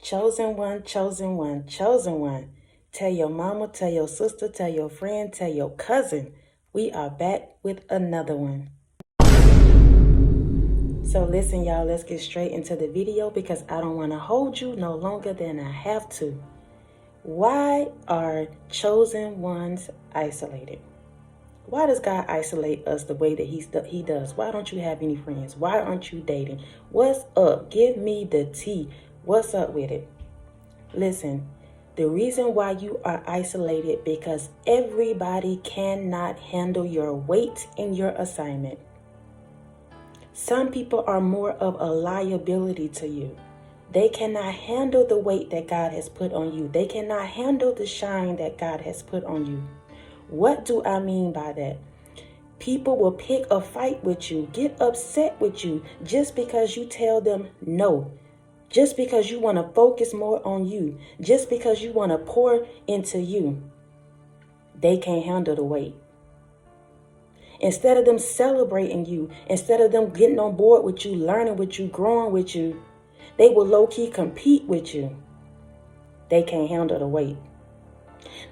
Chosen one, chosen one, chosen one. Tell your mama, tell your sister, tell your friend, tell your cousin. We are back with another one. So listen, y'all, let's get straight into the video because I don't want to hold you no longer than I have to. Why are chosen ones isolated? Why does God isolate us the way that he does? Why don't you have any friends? Why aren't you dating? What's up? Give me the tea. What's up with it? Listen, the reason why you are isolated because everybody cannot handle your weight in your assignment. Some people are more of a liability to you. They cannot handle the weight that God has put on you. They cannot handle the shine that God has put on you. What do I mean by that? People will pick a fight with you, get upset with you just because you tell them no. Just because you want to focus more on you. Just because you want to pour into you. They can't handle the weight. Instead of them celebrating you, instead of them getting on board with you, learning with you, growing with you, they will low-key compete with you. They can't handle the weight.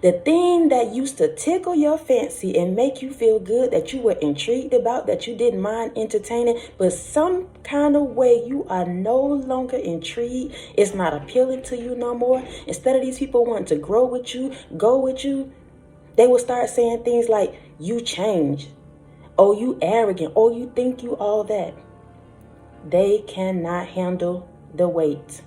The thing that used to tickle your fancy and make you feel good, that you were intrigued about, that you didn't mind entertaining, but some kind of way you are no longer intrigued, it's not appealing to you no more. Instead of these people wanting to grow with you, go with you, they will start saying things like, you change, oh, you arrogant, oh, you think you all that. They cannot handle the weight.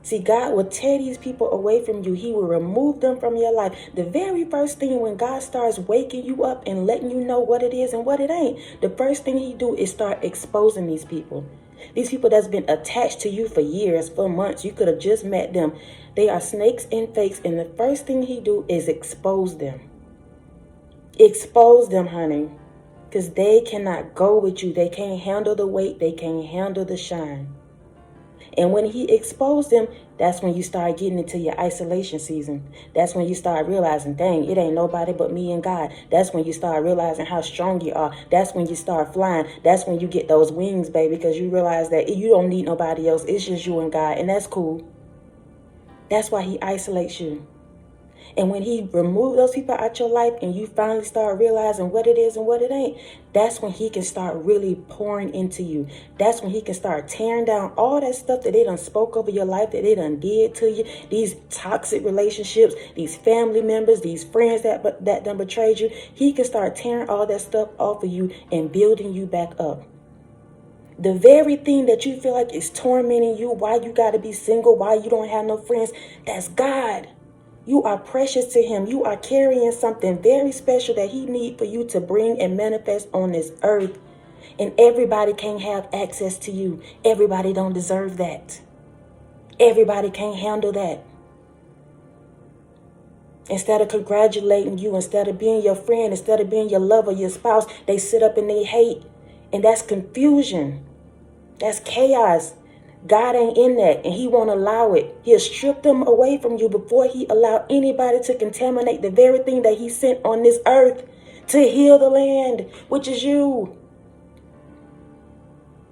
See, God will tear these people away from you. He will remove them from your life. The very first thing when God starts waking you up and letting you know what it is and what it ain't, the first thing he do is start exposing these people. These people that's been attached to you for years, for months. You could have just met them. They are snakes and fakes. And the first thing he do is expose them. Expose them, honey. Because they cannot go with you. They can't handle the weight. They can't handle the shine. And when he exposed them, that's when you start getting into your isolation season. That's when you start realizing, dang, it ain't nobody but me and God. That's when you start realizing how strong you are. That's when you start flying. That's when you get those wings, baby, because you realize that you don't need nobody else. It's just you and God, and that's cool. That's why he isolates you. And when he removed those people out your life and you finally start realizing what it is and what it ain't, that's when he can start really pouring into you. That's when he can start tearing down all that stuff that they done spoke over your life, that they done did to you. These toxic relationships, these family members, these friends that done betrayed you. He can start tearing all that stuff off of you and building you back up. The very thing that you feel like is tormenting you, why you got to be single, why you don't have no friends, that's God. You are precious to him. You are carrying something very special that he needs for you to bring and manifest on this earth. And everybody can't have access to you. Everybody don't deserve that. Everybody can't handle that. Instead of congratulating you, instead of being your friend, instead of being your lover, your spouse, they sit up and they hate. And that's confusion. That's chaos. God ain't in that, and he won't allow it. He'll strip them away from you before he allow anybody to contaminate the very thing that he sent on this earth to heal the land, which is you.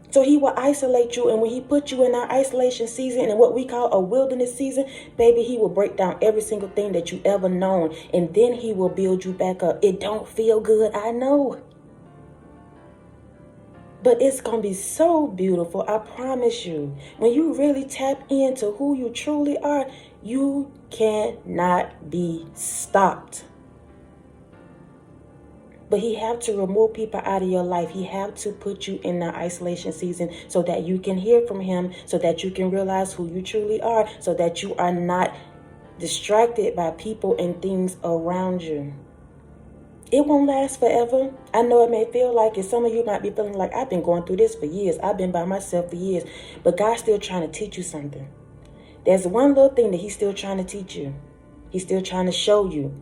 So he will isolate you, and when he put you in our isolation season and what we call a wilderness season, baby, he will break down every single thing that you ever known, and then he will build you back up. It don't feel good, I know. But it's going to be so beautiful, I promise you. When you really tap into who you truly are, you cannot be stopped. But he have to remove people out of your life. He have to put you in the isolation season so that you can hear from him, so that you can realize who you truly are, so that you are not distracted by people and things around you. It won't last forever. I know it may feel like it. Some of you might be feeling like, I've been going through this for years. I've been by myself for years. But God's still trying to teach you something. There's one little thing that he's still trying to teach you. He's still trying to show you.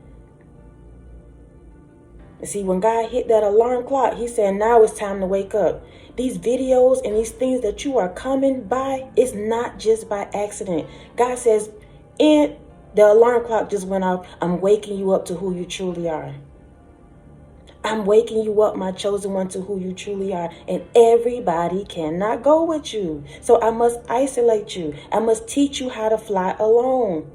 And see, when God hit that alarm clock, he said, now it's time to wake up. These videos and these things that you are coming by, it's not just by accident. God says, and the alarm clock just went off. I'm waking you up to who you truly are. I'm waking you up, my chosen one, to who you truly are. And everybody cannot go with you. So I must isolate you. I must teach you how to fly alone.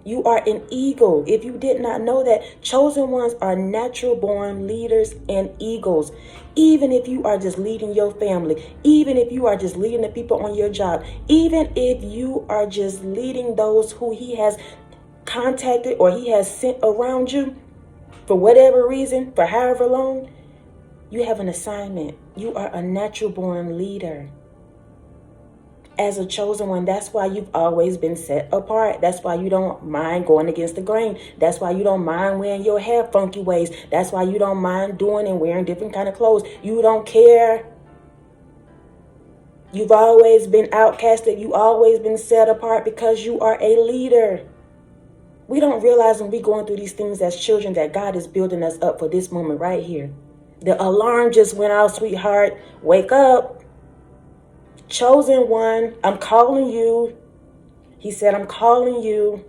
You are an eagle. If you did not know that, chosen ones are natural born leaders and eagles. Even if you are just leading your family, even if you are just leading the people on your job, even if you are just leading those who he has contacted or he has sent around you, for whatever reason, for however long, you have an assignment. You are a natural born leader. As a chosen one, that's why you've always been set apart. That's why you don't mind going against the grain. That's why you don't mind wearing your hair funky ways. That's why you don't mind doing and wearing different kind of clothes. You don't care. You've always been outcasted. You've always been set apart because you are a leader. We don't realize when we're going through these things as children that God is building us up for this moment right here. The alarm just went off, sweetheart. Wake up. Chosen one, I'm calling you. He said, I'm calling you.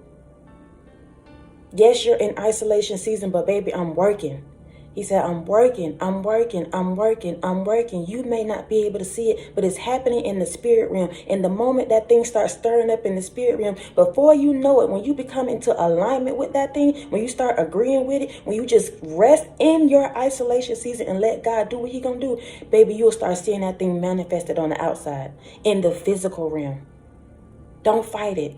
Yes, you're in isolation season, but baby, I'm working. He said, I'm working. You may not be able to see it, but it's happening in the spirit realm. And the moment that thing starts stirring up in the spirit realm, before you know it, when you become into alignment with that thing, when you start agreeing with it, when you just rest in your isolation season and let God do what he gonna do, baby, you'll start seeing that thing manifested on the outside, in the physical realm. Don't fight it.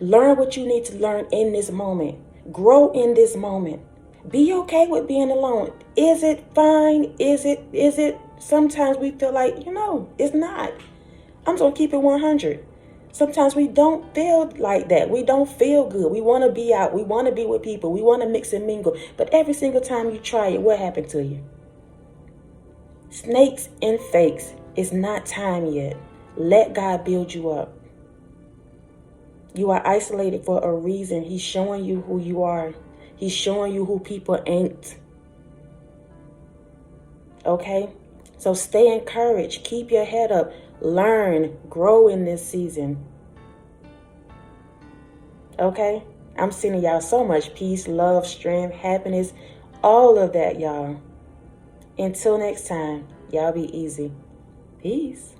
Learn what you need to learn in this moment. Grow in this moment. Be okay with being alone. Is it fine? Is it? Sometimes we feel like, it's not. I'm going to keep it 100. Sometimes we don't feel like that. We don't feel good. We want to be out. We want to be with people. We want to mix and mingle. But every single time you try it, what happened to you? Snakes and fakes. It's not time yet. Let God build you up. You are isolated for a reason. He's showing you who you are. He's showing you who people ain't. Okay? So stay encouraged. Keep your head up. Learn. Grow in this season. Okay? I'm sending y'all so much peace, love, strength, happiness. All of that, y'all. Until next time, y'all be easy. Peace.